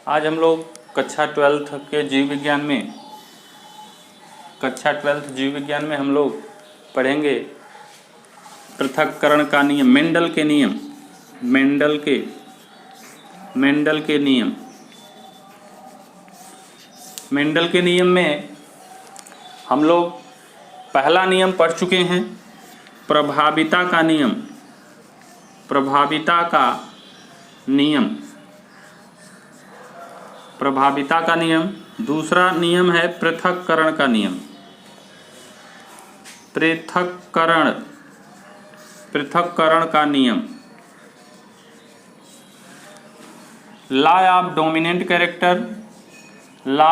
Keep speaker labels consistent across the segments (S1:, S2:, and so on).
S1: आज हम लोग कक्षा 12th के जीव विज्ञान में हम लोग पढ़ेंगे पृथक्करण का नियम, मेंडल के नियम। मेंडल के नियम में हम लोग पहला नियम पढ़ चुके हैं, प्रभाविता का नियम। दूसरा नियम है पृथक्करण का नियम। पृथक्करण का नियम, law of dominant character, law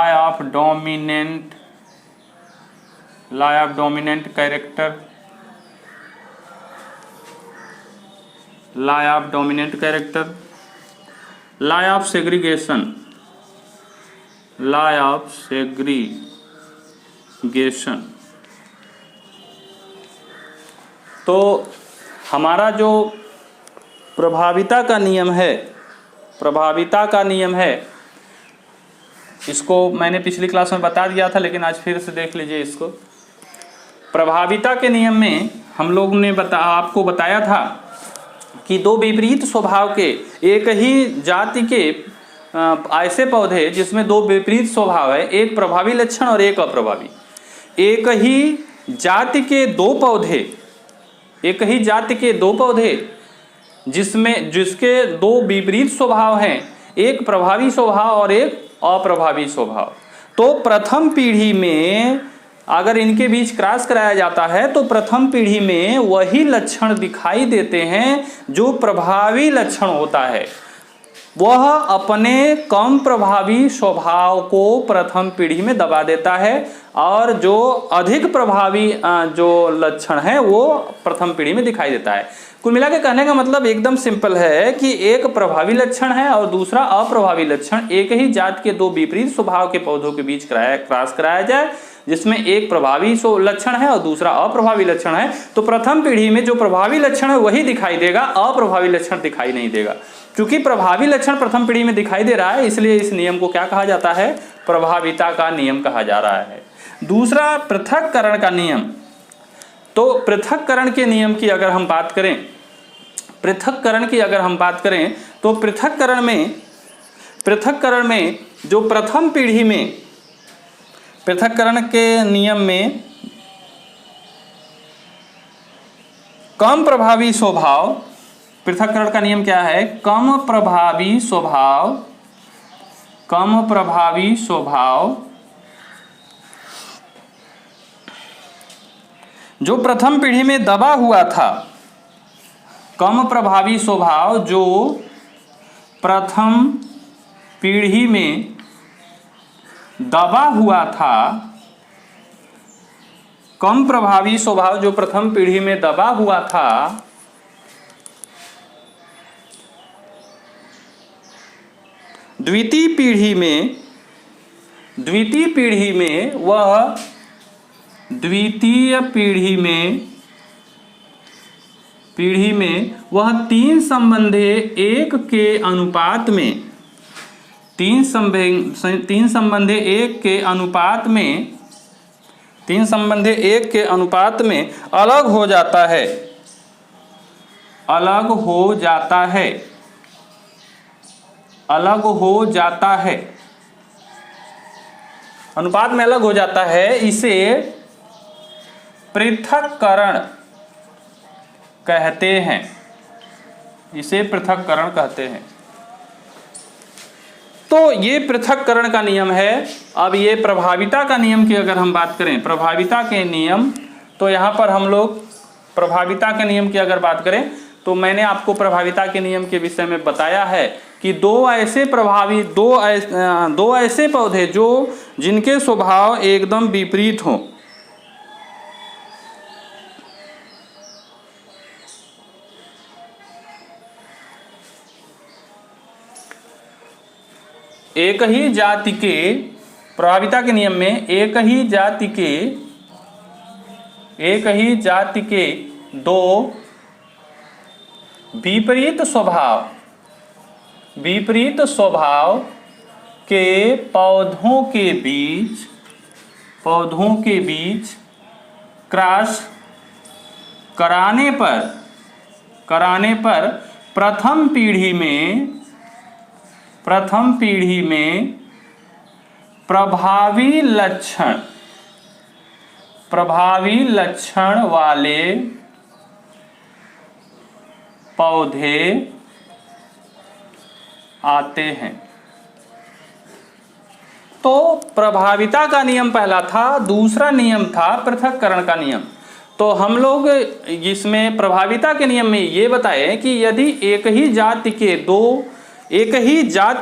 S1: of segregation, तो हमारा जो प्रभाविता का नियम है, इसको मैंने पिछली क्लास में बता दिया था, लेकिन आज फिर से देख लीजिए इसको। प्रभाविता के नियम में हम लोग ने आपको बताया था कि दो विपरीत स्वभाव के, एक ही जाति के ऐसे पौधे जिसमें दो विपरीत स्वभाव है, एक प्रभावी लक्षण और एक अप्रभावी। एक ही जाति के दो पौधे जिसके दो विपरीत स्वभाव हैं, एक प्रभावी स्वभाव और एक अप्रभावी स्वभाव। तो प्रथम पीढ़ी में अगर इनके बीच क्रॉस कराया जाता है तो प्रथम पीढ़ी में वही लक्षण दिखाई देते हैं जो प्रभावी लक्षण होता है। वह अपने कम प्रभावी स्वभाव को प्रथम पीढ़ी में दबा देता है और जो अधिक प्रभावी जो लक्षण है वो प्रथम पीढ़ी में दिखाई देता है। कुल मिला के कहने का मतलब एकदम सिंपल है कि एक प्रभावी लक्षण है और दूसरा अप्रभावी लक्षण। एक ही जात के दो विपरीत स्वभाव के पौधों के बीच क्रॉस कराया जाए जिसमें एक प्रभावी लक्षण है और दूसरा अप्रभावी लक्षण है, तो प्रथम पीढ़ी में जो प्रभावी लक्षण है वही दिखाई देगा, अप्रभावी लक्षण दिखाई नहीं देगा। क्योंकि प्रभावी लक्षण प्रथम पीढ़ी में दिखाई दे रहा है, इसलिए इस नियम को क्या कहा जाता है? प्रभाविता का नियम कहा जा रहा है। दूसरा पृथक्करण का नियम। तो पृथक्करण के नियम की अगर हम बात करें, तो पृथक्करण में जो प्रथम पीढ़ी में पृथक्करण के नियम में कम प्रभावी स्वभाव, पृथक्करण का नियम क्या है? कम प्रभावी स्वभाव जो प्रथम पीढ़ी में दबा हुआ था, कम प्रभावी स्वभाव जो प्रथम पीढ़ी में दबा हुआ था, कम प्रभावी स्वभाव जो प्रथम पीढ़ी में दबा हुआ था, द्वितीय पीढ़ी में वह तीन संबंधे एक के अनुपात में अलग हो जाता है। अनुपात में अलग हो जाता है, इसे पृथक्करण कहते हैं। तो ये पृथक्करण का नियम है। अब ये प्रभाविता का नियम की अगर हम बात करें, प्रभाविता के नियम, तो यहाँ पर हम लोग प्रभाविता के नियम की अगर बात करें तो मैंने आपको प्रभाविता के नियम के विषय में बताया है कि दो ऐसे पौधे जिनके स्वभाव एकदम विपरीत हों, एक ही जाति के, प्रभाविता के नियम में एक ही जाति के दो विपरीत स्वभाव के पौधों के बीच क्रॉस कराने पर प्रथम पीढ़ी में प्रभावी लक्षण वाले पौधे आते हैं। तो प्रभाविता का नियम पहला था, दूसरा नियम था पृथक्करण का नियम। तो हम लोग इसमें प्रभाविता के नियम में ये बताए कि यदि एक ही जाति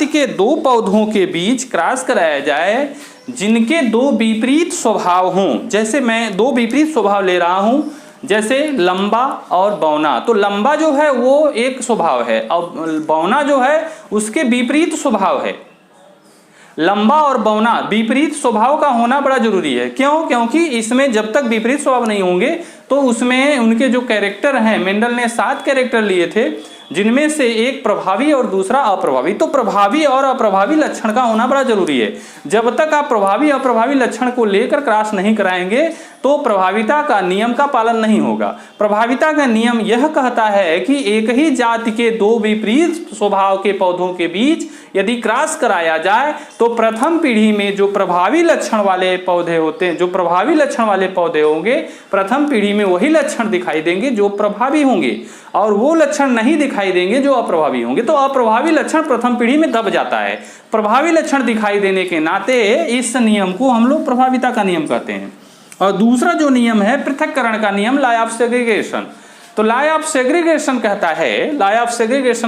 S1: के दो पौधों के बीच क्रॉस कराया जाए जिनके दो विपरीत स्वभाव हों, जैसे मैं दो विपरीत स्वभाव ले रहा हूं, जैसे लंबा और बौना। तो लंबा जो है वो एक स्वभाव है और बौना जो है उसके विपरीत स्वभाव है। लंबा और बौना विपरीत स्वभाव का होना बड़ा जरूरी है। क्यों? क्योंकि इसमें जब तक विपरीत स्वभाव नहीं होंगे तो उसमें उनके जो कैरेक्टर हैं, मेंडल ने 7 कैरेक्टर लिए थे जिनमें से एक प्रभावी और दूसरा अप्रभावी। तो प्रभावी और अप्रभावी लक्षण का होना बड़ा जरूरी है। जब तक आप प्रभावी अप्रभावी लक्षण को लेकर क्रॉस नहीं कराएंगे तो प्रभाविता का नियम का पालन नहीं होगा। प्रभाविता का नियम यह कहता है कि एक ही जाति के दो विपरीत स्वभाव के पौधों के बीच यदि क्रॉस कराया जाए तो प्रथम पीढ़ी में जो प्रभावी लक्षण वाले पौधे होते हैं, जो प्रभावी लक्षण वाले पौधे होंगे, प्रथम पीढ़ी में वही लक्षण दिखाई देंगे जो प्रभावी होंगे और वो लक्षण नहीं दिखाई देंगे जो अप्रभावी होंगे। तो अप्रभावी लक्षण प्रथम पीढ़ी में दब जाता है। प्रभावी लक्षण दिखाई देने के नाते इस नियम को हम लोग प्रभाविता का नियम कहते हैं। और दूसरा जो नियम है पृथक्करण का नियम, लॉ ऑफ सेग्रीगेशन। तो लॉ ऑफ सेग्रीगेशन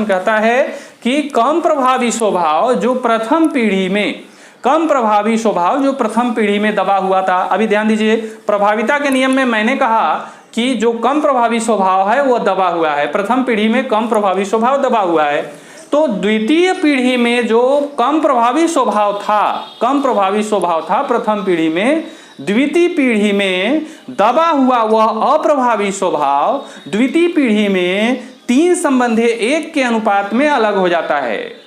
S1: कहता है कि कम प्रभावी स्वभाव जो प्रथम पीढ़ी में दबा हुआ था। अभी ध्यान दीजिए, प्रभाविता के नियम में मैंने कहा कि जो कम प्रभावी स्वभाव है वो दबा हुआ है, प्रथम पीढ़ी में कम प्रभावी स्वभाव दबा हुआ है। तो द्वितीय पीढ़ी में जो कम प्रभावी स्वभाव था प्रथम पीढ़ी में, द्वितीय पीढ़ी में दबा हुआ वह अप्रभावी स्वभाव द्वितीय पीढ़ी में 3 संबंधी 1 के अनुपात में अलग हो जाता है।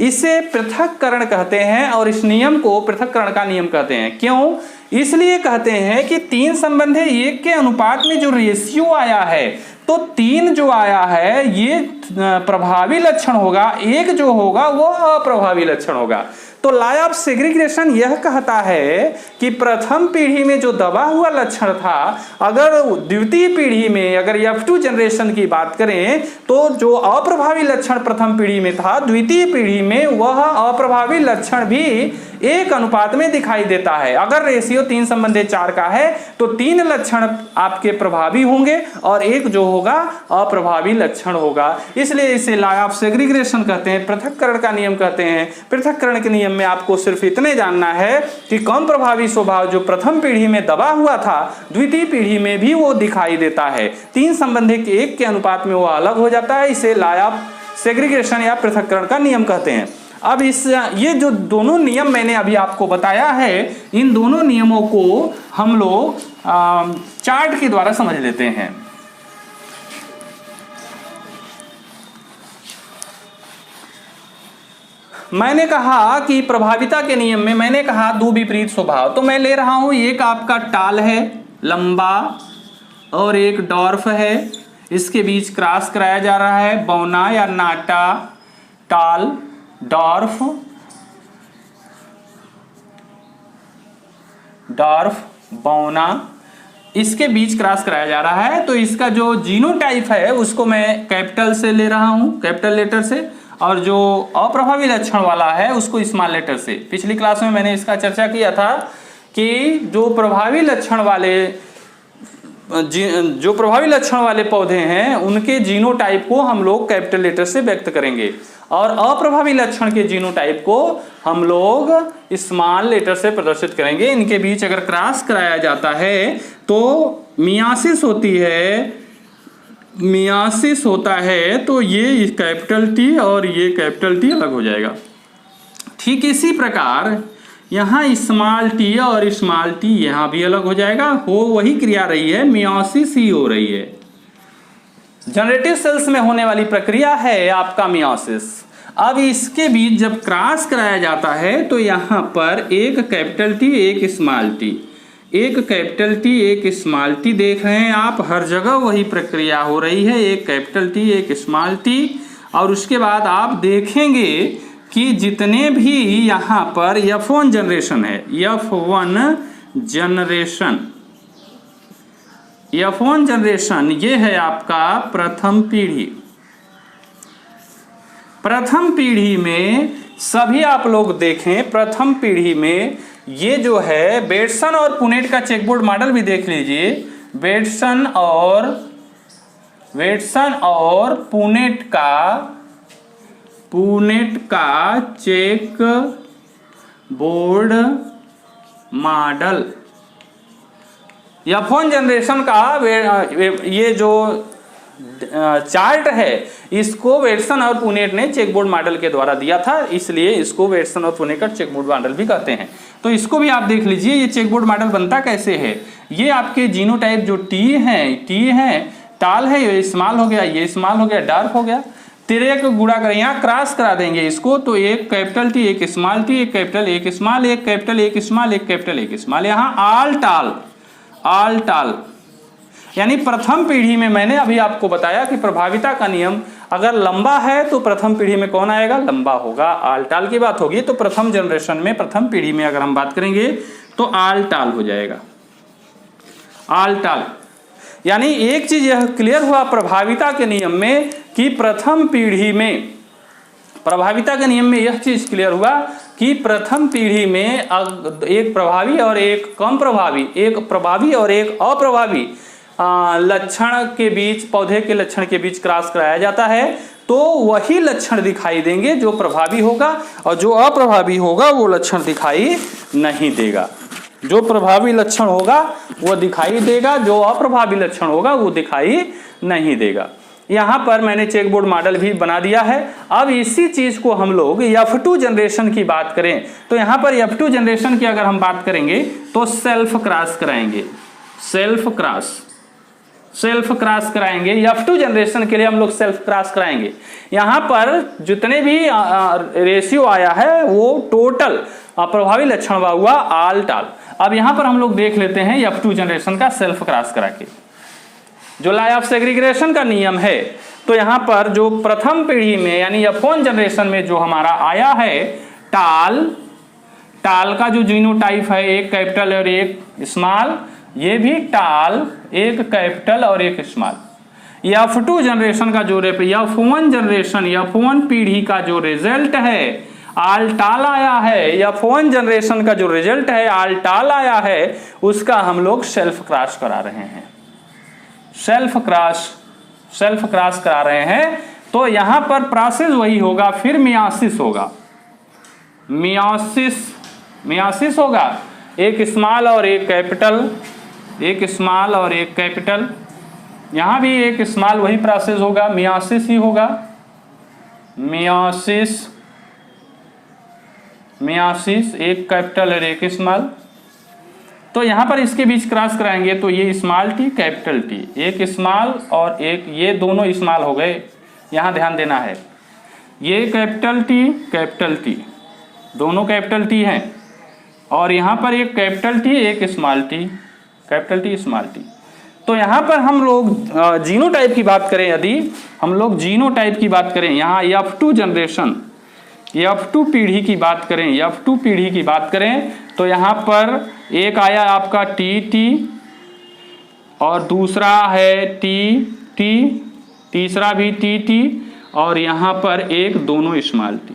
S1: इसे पृथक्करण कहते हैं और इस नियम को पृथक्करण का नियम कहते हैं। क्यों? इसलिए कहते हैं कि 3 संबंधी 1 के अनुपात में जो रेशियो आया है, तो 3 जो आया है ये प्रभावी लक्षण होगा, 1 जो होगा वो अप्रभावी लक्षण होगा। तो लॉ ऑफ सेग्रीगेशन यह कहता है कि प्रथम पीढ़ी में जो दबा हुआ लक्षण था, अगर द्वितीय पीढ़ी में, अगर F2 जनरेशन की बात करें तो जो अप्रभावी लक्षण प्रथम पीढ़ी में था, द्वितीय पीढ़ी में वह अप्रभावी लक्षण भी 1 अनुपात में दिखाई देता है। अगर रेशियो 3 संबंधी 4 का है तो 3 लक्षण आपके प्रभावी होंगे और 1 जो होगा अप्रभावी लक्षण होगा। इसलिए इसे लॉ ऑफ सेग्रीगेशन कहते हैं, पृथक्करण का नियम कहते हैं। पृथक्करण के नियम में आपको सिर्फ इतने जानना है कि कम प्रभावी स्वभाव जो प्रथम पीढ़ी में दबा हुआ था, द्वितीय पीढ़ी में भी वो दिखाई देता है। 3 संबंधी 1 के अनुपात में वो अलग हो जाता है। इसे लॉ ऑफ सेग्रीगेशन या पृथक्करण का नियम कहते हैं। अब ये जो दोनों नियम मैंने अभी आपको बताया है, इन दोनों नियमों को हम लोग चार्ट के द्वारा समझ लेते हैं। मैंने कहा कि प्रभाविता के नियम में मैंने कहा 2 विपरीत स्वभाव, तो मैं ले रहा हूं एक आपका टाल है, लंबा, और एक डॉर्फ है। इसके बीच क्रॉस कराया जा रहा है, बौना या नाटा, टाल, डॉर्फ, बौना, इसके बीच क्रॉस कराया जा रहा है। तो इसका जो जीनोटाइप है उसको मैं कैपिटल से ले रहा हूं, कैपिटल लेटर से, और जो अप्रभावी लक्षण वाला है उसको स्मॉल लेटर से। पिछली क्लास में मैंने इसका चर्चा किया था कि जो प्रभावी लक्षण वाले पौधे हैं उनके जीनोटाइप को हम लोग कैपिटल लेटर से व्यक्त करेंगे और अप्रभावी लक्षण के जीनोटाइप को हम लोग स्मॉल लेटर से प्रदर्शित करेंगे। इनके बीच अगर क्रॉस कराया जाता है तो मियासिस होता है तो ये कैपिटल टी और ये कैपिटल टी अलग हो जाएगा। ठीक इसी प्रकार यहाँ स्मॉल टी और स्मॉल टी यहाँ भी अलग हो जाएगा। वही क्रिया रही है, मियोसिस ही हो रही है। जनरेटिव सेल्स में होने वाली प्रक्रिया है आपका मियोसिस। अब इसके बीच जब क्रॉस कराया जाता है तो यहाँ पर एक कैपिटल टी एक स्मॉल टी, एक कैपिटल टी एक स्मॉल टी देख रहे हैं आप, हर जगह वही प्रक्रिया हो रही है, एक कैपिटल टी एक स्मॉल टी। और उसके बाद आप देखेंगे कि जितने भी यहाँ पर F1 जनरेशन है, F1 जनरेशन, F1 जनरेशन ये है आपका प्रथम पीढ़ी। प्रथम पीढ़ी में सभी आप लोग देखें, प्रथम पीढ़ी में ये जो है बेटसन और पुनेट का चेकबोर्ड मॉडल भी देख लीजिए। बेटसन और पुनेट का check board model, F1 generation का ये जो चार्ट है इसको बेटसन और पुनेट ने चेकबोर्ड मॉडल के द्वारा दिया था, इसलिए इसको बेटसन और पुनेट का चेकबोर्ड मॉडल भी कहते हैं। तो इसको भी आप देख लीजिए, ये चेकबोर्ड मॉडल बनता कैसे है। ये आपके जीनोटाइप जो टी है, टाल है, ये स्मॉल हो गया, ये स्मॉल हो गया, डार्क हो गया, तेरे को गुणा करें, यहाँ क्रॉस करा देंगे इसको, तो एक कैपिटल टी एक स्मॉल टी, एक कैपिटल एक स्मॉल, एक कैपिटल एक स्मॉल, एक कैपिटल एक स्मॉल, यहाँ आल टाल। यानी प्रथम पीढ़ी में मैंने अभी आपको बताया कि प्रभाविता का नियम अगर लंबा है तो प्रथम पीढ़ी में कौन आएगा, लंबा होगा, आल टाल की बात होगी। तो प्रथम जनरेशन में, प्रथम पीढ़ी में अगर हम बात करेंगे तो आल टाल हो जाएगा, आल टाल। यानी एक चीज यह क्लियर हुआ प्रभाविता के नियम में कि प्रथम पीढ़ी में, प्रभाविता के नियम में यह चीज क्लियर हुआ कि प्रथम पीढ़ी में एक प्रभावी और एक कम प्रभावी, एक प्रभावी और एक अप्रभावी लक्षण के बीच, पौधे के लक्षण के बीच क्रॉस कराया जाता है, तो वही लक्षण दिखाई देंगे जो प्रभावी होगा, और जो अप्रभावी होगा वो लक्षण दिखाई नहीं देगा। जो प्रभावी लक्षण होगा वो दिखाई देगा, जो अप्रभावी लक्षण होगा वो दिखाई नहीं देगा। यहाँ पर मैंने चेकबोर्ड मॉडल भी बना दिया है। अब इसी चीज को हम लोग F2 जनरेशन की बात करें तो यहाँ पर F2 जनरेशन की अगर हम बात करेंगे तो सेल्फ क्रॉस कराएंगे, सेल्फ क्रॉस कराएंगे। F2 जनरेशन के लिए हम लोग सेल्फ क्रॉस कराएंगे। यहाँ पर जितने भी रेशियो आया है वो टोटल प्रभावी लक्षण हुआ आल टाल। अब यहाँ पर हम लोग देख लेते हैं F2 जनरेशन का सेल्फ क्रॉस करा के जो लॉ ऑफ सेग्रीगेशन का नियम है। तो यहाँ पर जो प्रथम पीढ़ी में यानी F1 जनरेशन में जो हमारा आया है टाल का जो जीनोटाइप है, एक कैपिटल और एक स्मॉल, ये भी टाल, एक कैपिटल और एक स्मॉल। F2 जनरेशन का जो F1 जनरेशन, F1 पीढ़ी का जो रिजल्ट है आल टाल आया है, F1 जनरेशन का जो रिजल्ट है आल टाल आया है, उसका हम लोग सेल्फ क्रॉस करा रहे हैं, सेल्फ क्रॉस करा रहे हैं। तो यहां पर प्रोसेस वही होगा, फिर मियासिस होगा, मियासिस होगा, एक स्मॉल और एक कैपिटल, एक स्मॉल और एक कैपिटल, यहां भी एक स्मॉल, वही प्रोसेस होगा, मियासिस ही होगा, मियासिस एक कैपिटल और एक स्मॉल। तो यहाँ पर इसके बीच क्रॉस कराएंगे तो ये स्मॉल टी कैपिटल टी, एक स्मॉल और एक, ये दोनों स्मॉल हो गए, यहाँ ध्यान देना है, ये कैपिटल टी दोनों कैपिटल टी हैं, और यहाँ पर एक कैपिटल टी एक small T, capital T small T. तो यहाँ पर हम लोग जीनोटाइप की बात करें, यदि हम लोग जीनोटाइप की बात करें, यहाँ F2 जनरेशन, F2 पीढ़ी की बात करें, F2 पीढ़ी की बात करें तो यहाँ पर एक आया आपका टी और दूसरा है टी, तीसरा भी टी, और यहाँ पर एक दोनों स्मॉल टी।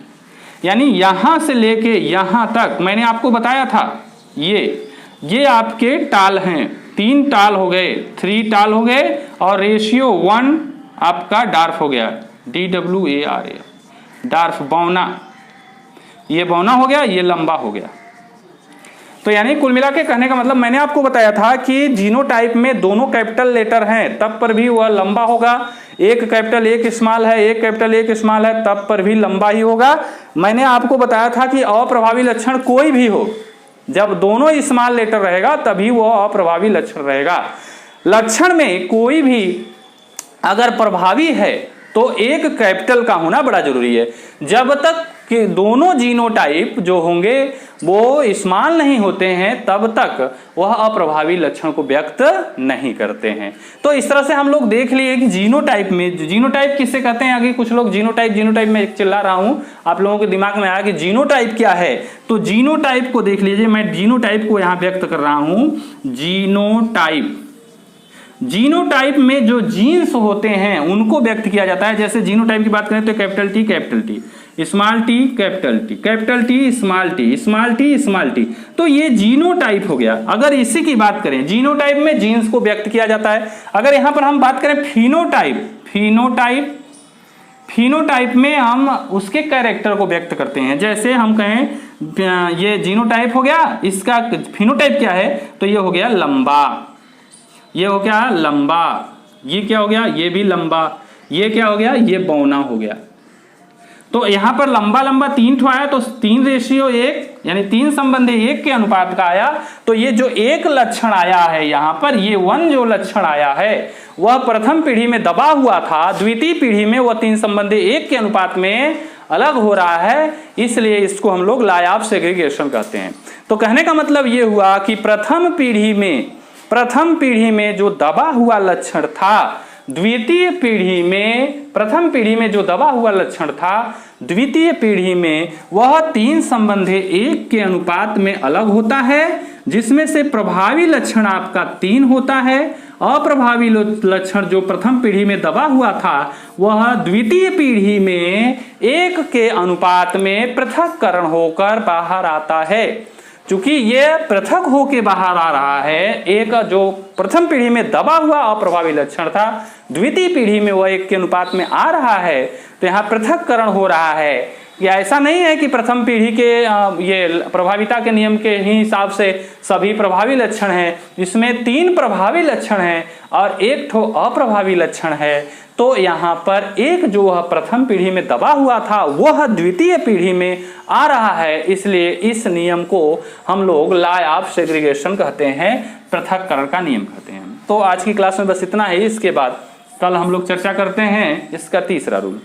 S1: यानी यहाँ से लेके यहाँ तक मैंने आपको बताया था, ये आपके टाल हैं, 3 टाल हो गए, 3 टाल हो गए, और रेशियो 1 आपका डार्फ हो गया, DWARA, डार्फ, बौना, ये बौना हो गया, ये लंबा हो गया। तो यानी कुल मिला के कहने का मतलब मैंने आपको बताया था कि जीनोटाइप में दोनों कैपिटल लेटर हैं तब पर भी वह लंबा होगा, एक कैपिटल एक स्मॉल है, एक कैपिटल एक स्मॉल है, तब पर भी लंबा ही होगा। मैंने आपको बताया था कि अप्रभावी लक्षण कोई भी हो, जब दोनों स्मॉल लेटर रहेगा तभी वह अप्रभावी लक्षण रहेगा। लक्षण में कोई भी अगर प्रभावी है तो एक कैपिटल का होना बड़ा जरूरी है। जब तक कि दोनों जीनोटाइप जो होंगे वो स्मॉल नहीं होते हैं तब तक वह अप्रभावी लक्षण को व्यक्त नहीं करते हैं। तो इस तरह से हम लोग देख लिए कि जीनोटाइप में, जीनोटाइप किससे कहते हैं, आगे कुछ लोग जीनोटाइप में चिल्ला रहा हूं, आप लोगों के दिमाग में आया कि जीनोटाइप क्या है। तो जीनोटाइप को देख लीजिए, मैं जीनोटाइप को यहां व्यक्त कर रहा हूं। जीनोटाइप में जो जीन्स होते हैं उनको व्यक्त किया जाता है। जैसे जीनोटाइप की बात करें तो capital T, small T, capital T, small T, तो ये जीनोटाइप हो गया। अगर इसी की बात करें, जीनोटाइप में जीन्स को व्यक्त किया जाता है। अगर यहां पर हम बात करें फिनोटाइप में हम उसके कैरेक्टर को व्यक्त करते हैं। जैसे हम कहें ये जीनोटाइप हो गया, इसका फिनोटाइप क्या है, तो ये हो गया लंबा, ये हो गया लंबा, ये क्या हो गया, ये भी लंबा, ये क्या हो गया, ये बौना हो गया। तो यहां पर लंबा लंबा 3 ठो आया, तो 3:1 यानी 3 संबंधी 1 के अनुपात का आया। तो ये जो एक लक्षण आया है यहां पर, ये 1 जो लक्षण आया है वह प्रथम पीढ़ी में दबा हुआ था, द्वितीय पीढ़ी में वह 3 संबंधी 1 के अनुपात में अलग हो रहा है, इसलिए इसको हम लोग लाई ऑफ सेग्रीगेशन कहते हैं। तो कहने का मतलब ये हुआ कि प्रथम पीढ़ी में जो दबा हुआ लक्षण था, द्वितीय पीढ़ी में, प्रथम पीढ़ी में जो दबा हुआ लक्षण था, द्वितीय पीढ़ी में वह 3 संबंधी 1 के अनुपात में अलग होता है, जिसमें से प्रभावी लक्षण आपका 3 होता है। अप्रभावी लक्षण जो प्रथम पीढ़ी में दबा हुआ था वह द्वितीय पीढ़ी में 1 के अनुपात में पृथक्करण होकर बाहर आता है। चूंकि ये पृथक होके बाहर आ रहा है, एक जो प्रथम पीढ़ी में दबा हुआ अप्रभावी लक्षण था द्वितीय पीढ़ी में वह 1 के अनुपात में आ रहा है, तो यहाँ पृथक्करण हो रहा है। या ऐसा नहीं है कि प्रथम पीढ़ी के ये प्रभाविता के नियम के ही हिसाब से सभी प्रभावी लक्षण हैं, इसमें 3 प्रभावी लक्षण हैं और 1 ठो अप्रभावी लक्षण है। तो यहाँ पर एक जो वह प्रथम पीढ़ी में दबा हुआ था वह द्वितीय पीढ़ी में आ रहा है, इसलिए इस नियम को हम लोग लॉ ऑफ सेग्रीगेशन कहते हैं, पृथक्करण का नियम कहते हैं। तो आज की क्लास में बस इतना ही। इसके बाद कल हम लोग चर्चा करते हैं इसका तीसरा रूल।